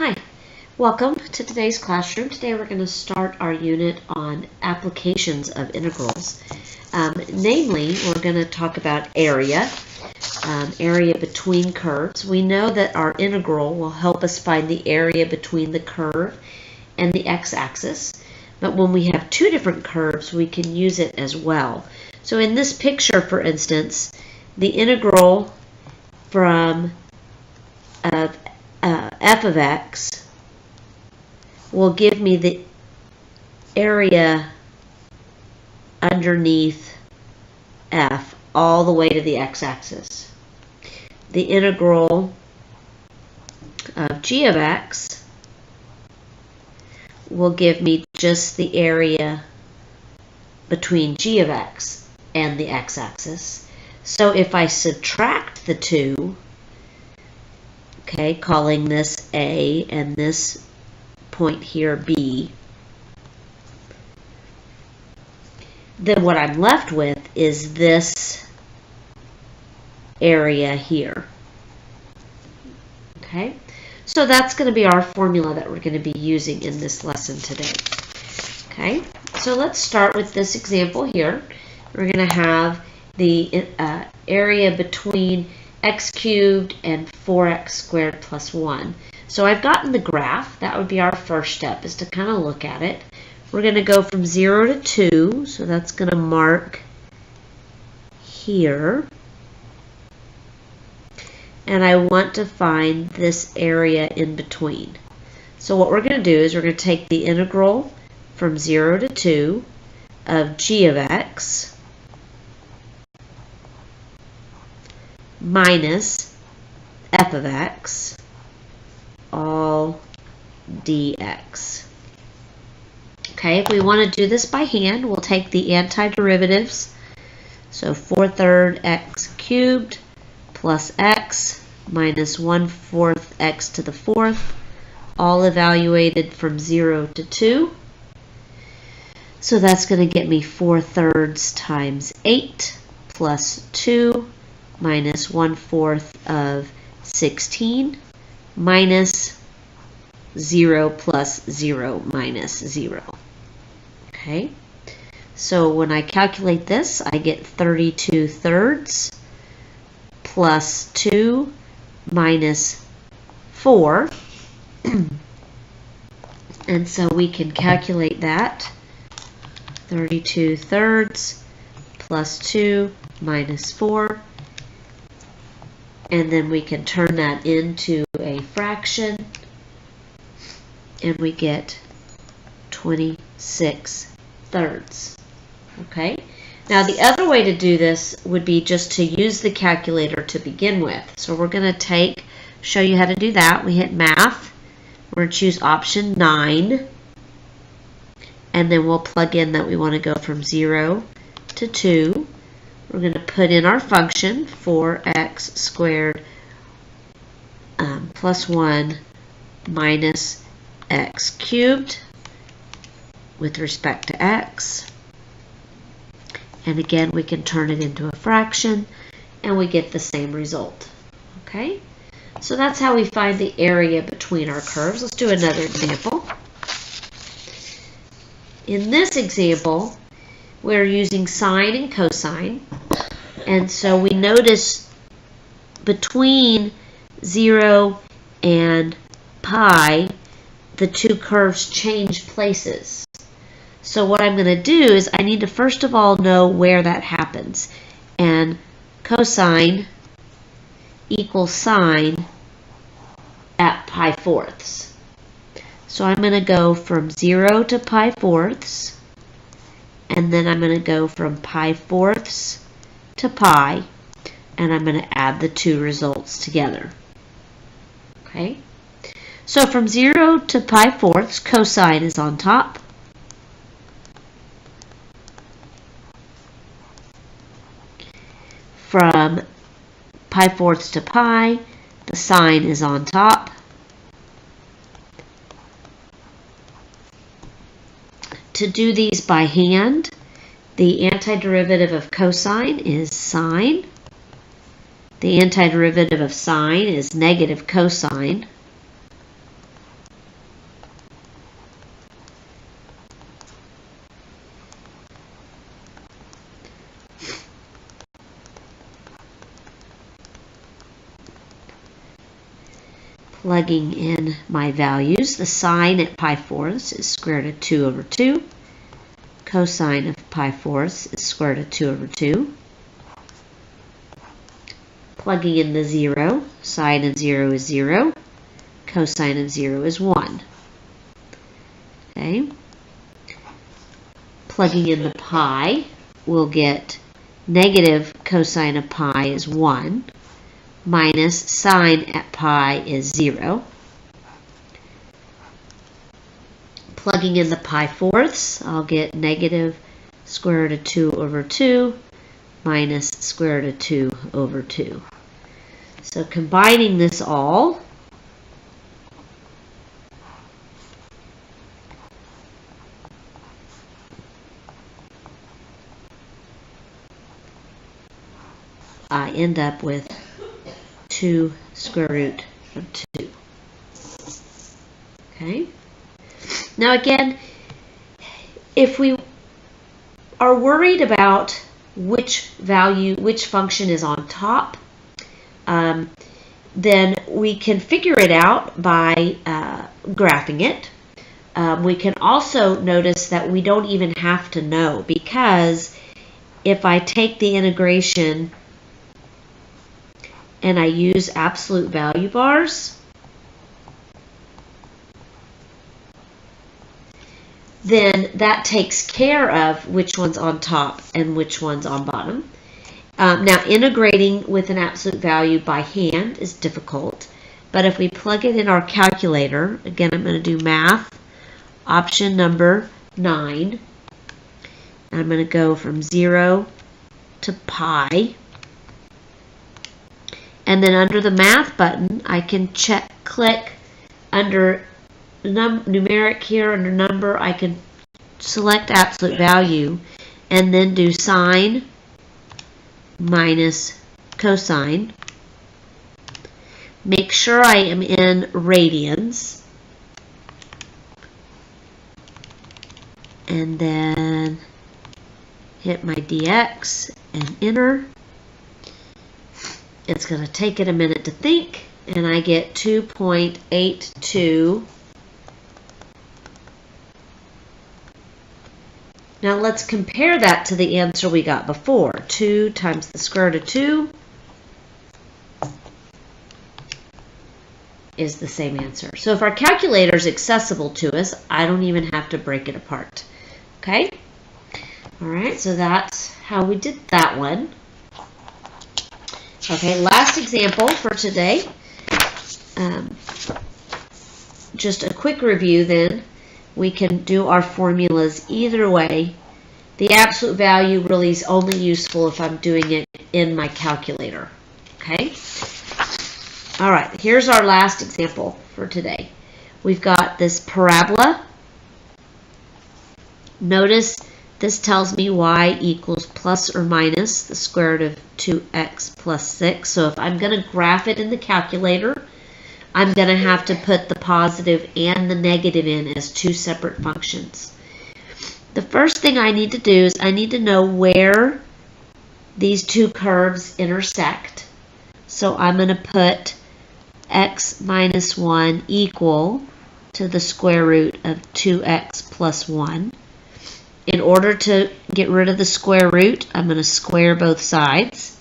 Hi, welcome to today's classroom. Today we're going to start our unit on applications of integrals. Namely, we're going to talk about area, area between curves. We know that our integral will help us find the area between the curve and the x-axis, but when we have two different curves, we can use it as well. So in this picture, for instance, the integral from f of x will give me the area underneath f all the way to the x-axis. The integral of g of x will give me just the area between g of x and the x-axis. So if I subtract the two, okay, calling this A and this point here B, then what I'm left with is this area here. Okay, so that's going to be our formula that we're going to be using in this lesson today. Okay, so let's start with this example here. We're going to have the area between x cubed and 4x squared plus 1. So I've gotten the graph. That would be our first step, is to kind of look at it. We're going to go from 0 to 2, so that's going to mark here. And I want to find this area in between. So what we're going to do is we're going to take the integral from 0 to 2 of g of x minus f of x all dx. Okay, if we want to do this by hand, we'll take the antiderivatives. So 4/3 x cubed plus x minus 1/4 x to the 4th, all evaluated from 0 to 2. So that's going to get me 4/3 times 8 plus 2 minus 1/4 of 16 minus 0 plus 0 minus 0. Okay, so when I calculate this, I get 32/3 plus 2 minus 4. And so we can calculate that. 32/3 plus 2 minus 4. And then we can turn that into a fraction, and we get 26/3. Okay? Now the other way to do this would be just to use the calculator to begin with. So we're going to show you how to do that. We hit math. We're going to choose option 9. And then we'll plug in that we want to go from 0 to 2. We're going to put in our function, 4x squared plus 1 minus x cubed with respect to x. And again, we can turn it into a fraction, and we get the same result. Okay? So that's how we find the area between our curves. Let's do another example. In this example, we're using sine and cosine. And so we notice between 0 and pi, the two curves change places. So what I'm going to do is I need to first of all know where that happens. And cosine equals sine at pi/4. So I'm going to go from 0 to pi/4. And then I'm going to go from pi/4 to pi, and I'm going to add the two results together. Okay, so from 0 to pi/4, cosine is on top. From pi/4 to pi, the sine is on top. To do these by hand, the antiderivative of cosine is sine. The antiderivative of sine is negative cosine. Plugging in my values, the sine at pi fourths is square root of 2 over 2. Cosine of pi fourths is square root of 2 over 2. Plugging in the 0, sine of 0 is 0. Cosine of 0 is 1. Okay. Plugging in the pi, we'll get negative cosine of pi is 1. Minus sine at pi is 0. Plugging in the pi fourths, I'll get negative square root of 2 over 2 minus square root of 2 over 2. So combining this all, I end up with 2 square root of 2. Okay. Now again, if we are worried about which function is on top, then we can figure it out by graphing it. We can also notice that we don't even have to know, because if I take the integration and I use absolute value bars, then that takes care of which one's on top and which one's on bottom. Now, integrating with an absolute value by hand is difficult, but if we plug it in our calculator, again, I'm going to do math, option number 9. I'm going to go from 0 to pi. And then under the math button, I can click under numeric here, under number, I can select absolute value and then do sine minus cosine. Make sure I am in radians. And then hit my dx and enter. It's going to take it a minute to think, and I get 2.82. Now let's compare that to the answer we got before. 2 times the square root of 2 is the same answer. So if our calculator is accessible to us, I don't even have to break it apart. Okay? All right, so that's how we did that one. Okay, last example for today. Just a quick review then. We can do our formulas either way. The absolute value really is only useful if I'm doing it in my calculator. Okay? All right, here's our last example for today. We've got this parabola. Notice this tells me y equals plus or minus the square root of 2x plus 6. So if I'm going to graph it in the calculator, I'm going to have to put the positive and the negative in as two separate functions. The first thing I need to do is I need to know where these two curves intersect. So I'm going to put x minus 1 equal to the square root of 2x plus 1. In order to get rid of the square root, I'm going to square both sides.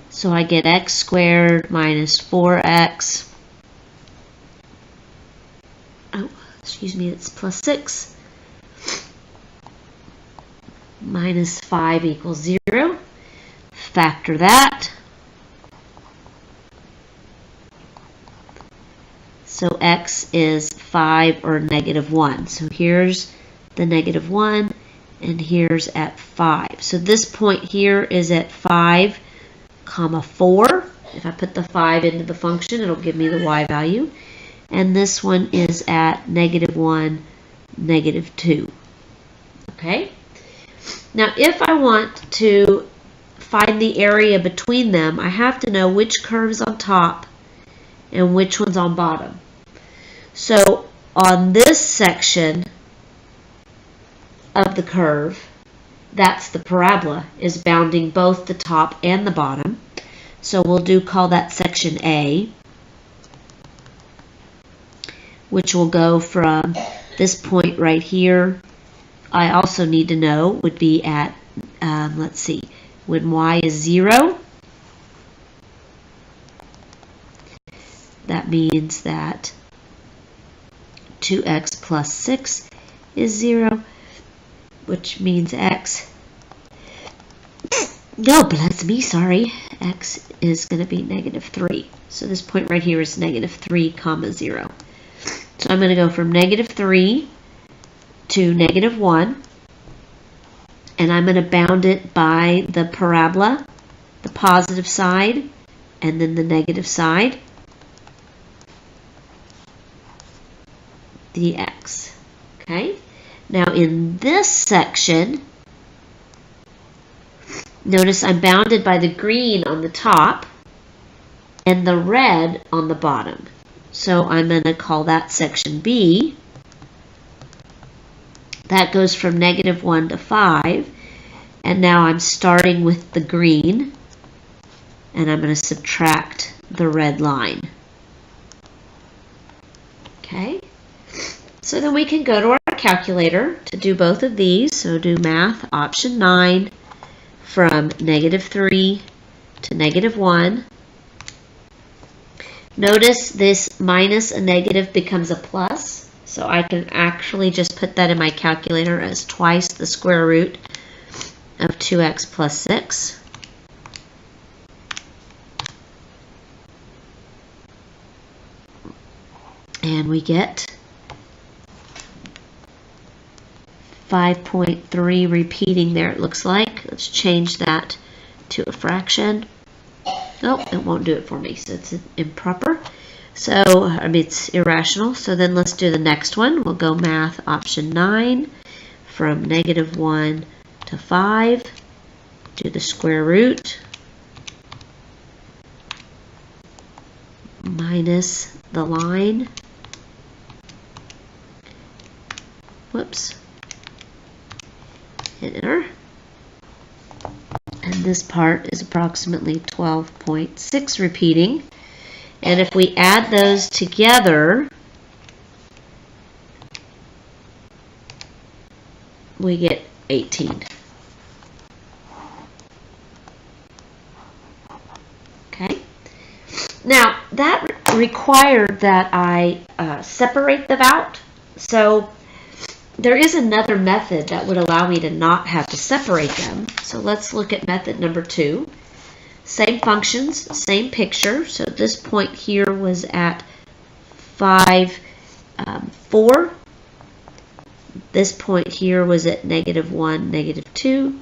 So I get x squared minus 4x. Oh, excuse me, it's plus 6. Minus 5 equals 0. Factor that. So x is 5 or negative 1. So here's the negative 1, and here's at 5. So this point here is at 5, comma 4. If I put the 5 into the function, it'll give me the y value. And this one is at negative 1, negative 2. Okay? Now, if I want to find the area between them, I have to know which curve's on top and which one's on bottom. So on this section of the curve, that's the parabola, is bounding both the top and the bottom. So we'll call that section A, which will go from this point right here. I also need to know would be at, let's see, when y is 0, that means that 2x plus 6 is 0, which means x, no, bless me, sorry, x is going to be -3. So this point right here is -3, 0. So I'm going to go from -3 to -1, and I'm going to bound it by the parabola, the positive side, and then the negative side, dx. Okay? Now in this section, notice I'm bounded by the green on the top and the red on the bottom. So I'm going to call that section B. That goes from -1 to 5. And now I'm starting with the green, and I'm going to subtract the red line. Okay? So then we can go to our calculator to do both of these. So do math option 9 from -3 to -1. Notice this minus a negative becomes a plus. So I can actually just put that in my calculator as twice the square root of 2x plus 6. And we get 5.3 repeating there, it looks like. Let's change that to a fraction. Oh, it won't do it for me, so it's improper. So, I mean, it's irrational. So then let's do the next one. We'll go math option 9 from -1 to 5. Do the square root minus the line. Whoops. Hit enter. And this part is approximately 12.6 repeating. And if we add those together, we get 18. Okay. Now, that required that I separate them out. So there is another method that would allow me to not have to separate them. So let's look at method number 2. Same functions, same picture. So this point here was at 5, 4. This point here was at -1, -2,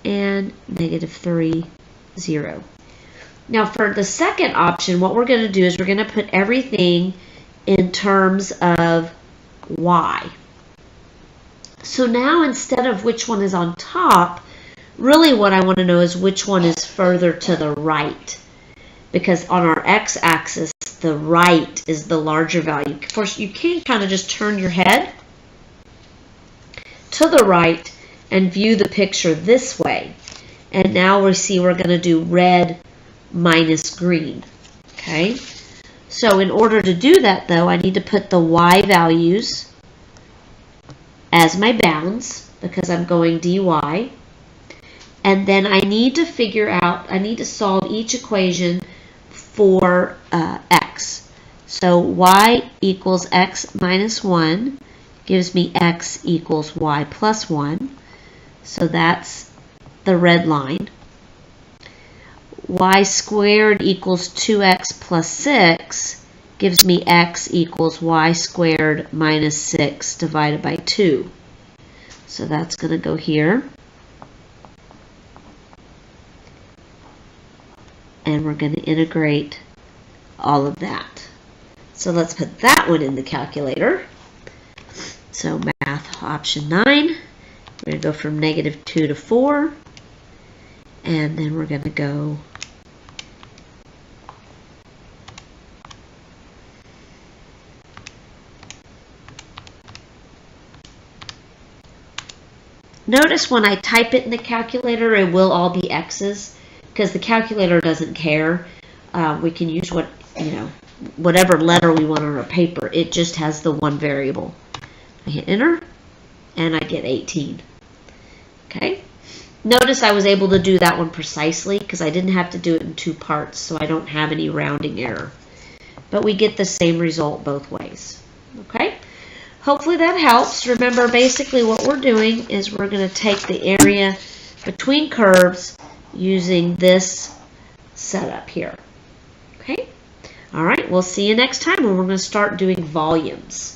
and -3, 0. Now for the second option, what we're going to do is we're going to put everything in terms of y. So now instead of which one is on top, really what I want to know is which one is further to the right. Because on our x-axis, the right is the larger value. Of course, you can kind of just turn your head to the right and view the picture this way. And now we see we're going to do red minus green. Okay? So in order to do that, though, I need to put the y values as my bounds because I'm going dy. And then I need to figure out, I need to solve each equation for x. So y equals x minus 1 gives me x equals y plus 1. So that's the red line. Y squared equals 2x plus 6 gives me x equals y squared minus 6 divided by 2. So that's going to go here. And we're going to integrate all of that. So let's put that one in the calculator. So math option 9, we're going to go from -2 to 4. And then we're going to go Notice when I type it in the calculator, it will all be X's because the calculator doesn't care. We can use whatever letter we want on our paper. It just has the one variable. I hit enter and I get 18. Okay. Notice I was able to do that one precisely because I didn't have to do it in 2 parts, so I don't have any rounding error. But we get the same result both ways. Okay? Hopefully that helps. Remember, basically what we're doing is we're going to take the area between curves using this setup here. Okay? All right, we'll see you next time when we're going to start doing volumes.